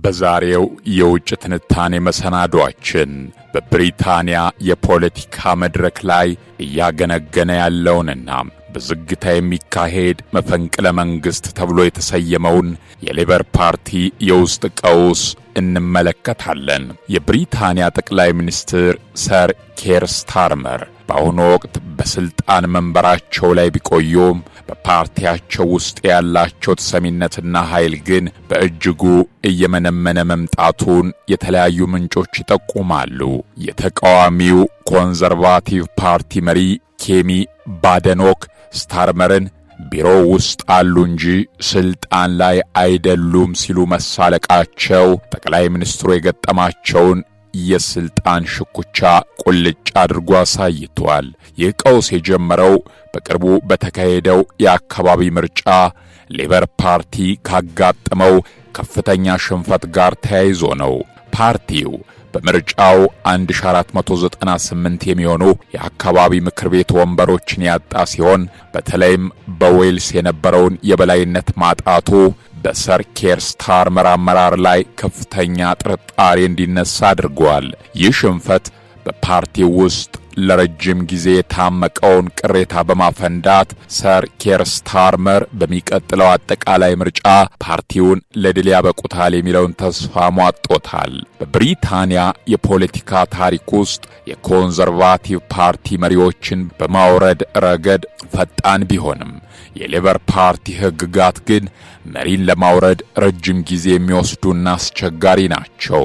በዛሬው የውጭ ትንታኔ መሰናዷችን በብሪታንያ የፖለቲካ መድረክ ላይ እያገነገነ ያለውንና በዝግታ የሚካሄድ መፈንቅለ መንግስት ተብሎ የተሰየመውን የሌበር ፓርቲ የውስጥ ቀውስ እንመለከታለን። የብሪታንያ ጠቅላይ ሚኒስትር ሰር ኬር ስታርመር በአሁኑ ወቅት በስልጣን መንበራቸው ላይ ቢቆዩም በፓርቲያቸው ውስጥ ያላቸው ተሰሚነትና ኃይል ግን በእጅጉ እየመነመነ መምጣቱን የተለያዩ ምንጮች ይጠቁማሉ። የተቃዋሚው ኮንዘርቫቲቭ ፓርቲ መሪ ኬሚ ባደኖክ ስታርመርን ቢሮ ውስጥ አሉ እንጂ ስልጣን ላይ አይደሉም ሲሉ መሳለቃቸው ጠቅላይ ሚኒስትሩ የገጠማቸውን የስልጣን ሽኩቻ ቁልጭ አድርጎ አሳይቷል። ይህ ቀውስ የጀመረው በቅርቡ በተካሄደው የአካባቢ ምርጫ ሌበር ፓርቲ ካጋጠመው ከፍተኛ ሽንፈት ጋር ተያይዞ ነው። ፓርቲው በምርጫው 1498 የሚሆኑ የአካባቢ ምክር ቤት ወንበሮችን ያጣ ሲሆን በተለይም በዌልስ የነበረውን የበላይነት ማጣቱ በሰር ኬር ስታርመር አመራር ላይ ከፍተኛ ጥርጣሬ እንዲነሳ አድርጓል። ይህ ሽንፈት በፓርቲው ውስጥ ለረጅም ጊዜ የታመቀውን ቅሬታ በማፈንዳት ሰር ኬር ስታርመር በሚቀጥለው አጠቃላይ ምርጫ ፓርቲውን ለድል ያበቁታል የሚለውን ተስፋ ሟጦታል። በብሪታንያ የፖለቲካ ታሪክ ውስጥ የኮንዘርቫቲቭ ፓርቲ መሪዎችን በማውረድ ረገድ ፈጣን ቢሆንም የሌበር ፓርቲ ሕግጋት ግን መሪን ለማውረድ ረጅም ጊዜ የሚወስዱና አስቸጋሪ ናቸው።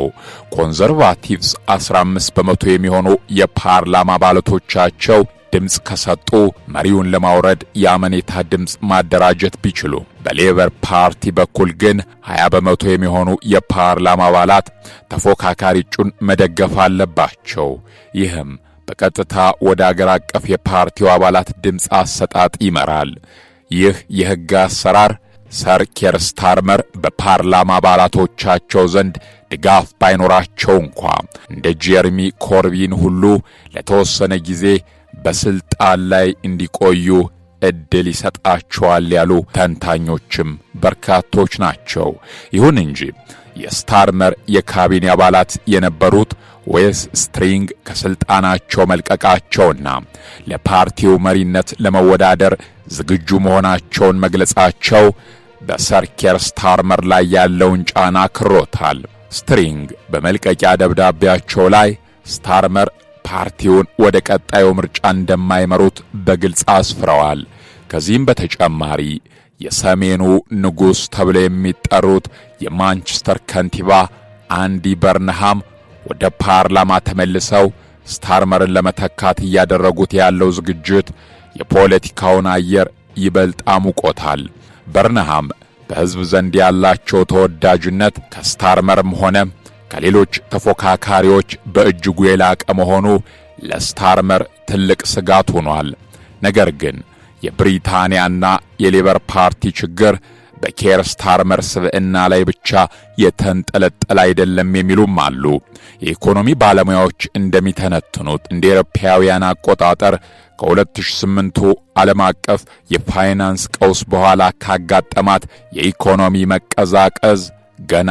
ኮንዘርቫቲቭስ 15 በመቶ የሚሆኑ የፓርላማ አባላቶቻቸው ድምፅ ከሰጡ መሪውን ለማውረድ የአመኔታ ድምፅ ማደራጀት ቢችሉ፣ በሌበር ፓርቲ በኩል ግን 20 በመቶ የሚሆኑ የፓርላማ አባላት ተፎካካሪ እጩን መደገፍ አለባቸው። ይህም በቀጥታ ወደ አገር አቀፍ የፓርቲው አባላት ድምፅ አሰጣጥ ይመራል። ይህ የሕግ አሰራር ሰር ኬር ስታርመር በፓርላማ አባላቶቻቸው ዘንድ ድጋፍ ባይኖራቸው እንኳ እንደ ጄርሚ ኮርቢን ሁሉ ለተወሰነ ጊዜ በስልጣን ላይ እንዲቆዩ እድል ይሰጣቸዋል ያሉ ተንታኞችም በርካቶች ናቸው። ይሁን እንጂ የስታርመር የካቢኔ አባላት የነበሩት ዌስ ስትሪንግ ከስልጣናቸው መልቀቃቸውና ለፓርቲው መሪነት ለመወዳደር ዝግጁ መሆናቸውን መግለጻቸው በሰር ኬር ስታርመር ላይ ያለውን ጫና ክሮታል። ስትሪንግ በመልቀቂያ ደብዳቤያቸው ላይ ስታርመር ፓርቲውን ወደ ቀጣዩ ምርጫ እንደማይመሩት በግልጽ አስፍረዋል። ከዚህም በተጨማሪ የሰሜኑ ንጉሥ ተብለው የሚጠሩት የማንቸስተር ከንቲባ አንዲ በርንሃም ወደ ፓርላማ ተመልሰው ስታርመርን ለመተካት እያደረጉት ያለው ዝግጅት የፖለቲካውን አየር ይበልጥ አሙቆታል። በርንሃም በሕዝብ ዘንድ ያላቸው ተወዳጅነት ከስታርመርም ሆነ ከሌሎች ተፎካካሪዎች በእጅጉ የላቀ መሆኑ ለስታርመር ትልቅ ስጋት ሆኗል። ነገር ግን የብሪታንያና የሌበር ፓርቲ ችግር በኬር ስታርመር ስብዕና ላይ ብቻ የተንጠለጠለ አይደለም የሚሉም አሉ። የኢኮኖሚ ባለሙያዎች እንደሚተነትኑት እንደ አውሮፓውያን አቆጣጠር ከ2008ቱ ዓለም አቀፍ የፋይናንስ ቀውስ በኋላ ካጋጠማት የኢኮኖሚ መቀዛቀዝ ገና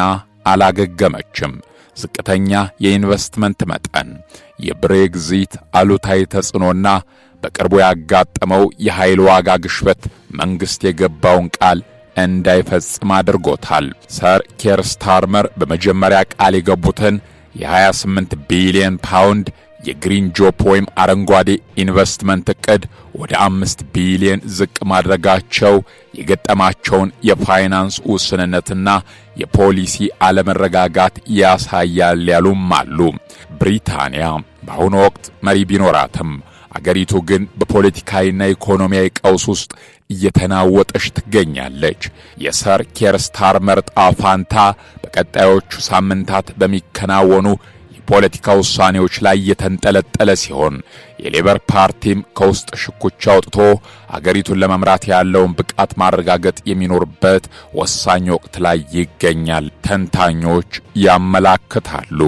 አላገገመችም። ዝቅተኛ የኢንቨስትመንት መጠን፣ የብሬግዚት አሉታዊ ተጽዕኖና በቅርቡ ያጋጠመው የኃይል ዋጋ ግሽበት መንግሥት የገባውን ቃል እንዳይፈጽም አድርጎታል። ሰር ኬር ስታርመር በመጀመሪያ ቃል የገቡትን የ28 ቢሊዮን ፓውንድ የግሪን ጆፕ ወይም አረንጓዴ ኢንቨስትመንት ዕቅድ ወደ 5 ቢሊዮን ዝቅ ማድረጋቸው የገጠማቸውን የፋይናንስ ውስንነትና የፖሊሲ አለመረጋጋት ያሳያል ያሉም አሉ። ብሪታንያ በአሁኑ ወቅት መሪ ቢኖራትም አገሪቱ ግን በፖለቲካዊና ኢኮኖሚያዊ ቀውስ ውስጥ እየተናወጠች ትገኛለች። የሰር ኬር ስታርመር ጣፋንታ በቀጣዮቹ ሳምንታት በሚከናወኑ የፖለቲካ ውሳኔዎች ላይ የተንጠለጠለ ሲሆን የሌበር ፓርቲም ከውስጥ ሽኩቻ አውጥቶ አገሪቱን ለመምራት ያለውን ብቃት ማረጋገጥ የሚኖርበት ወሳኝ ወቅት ላይ ይገኛል ተንታኞች ያመላክታሉ።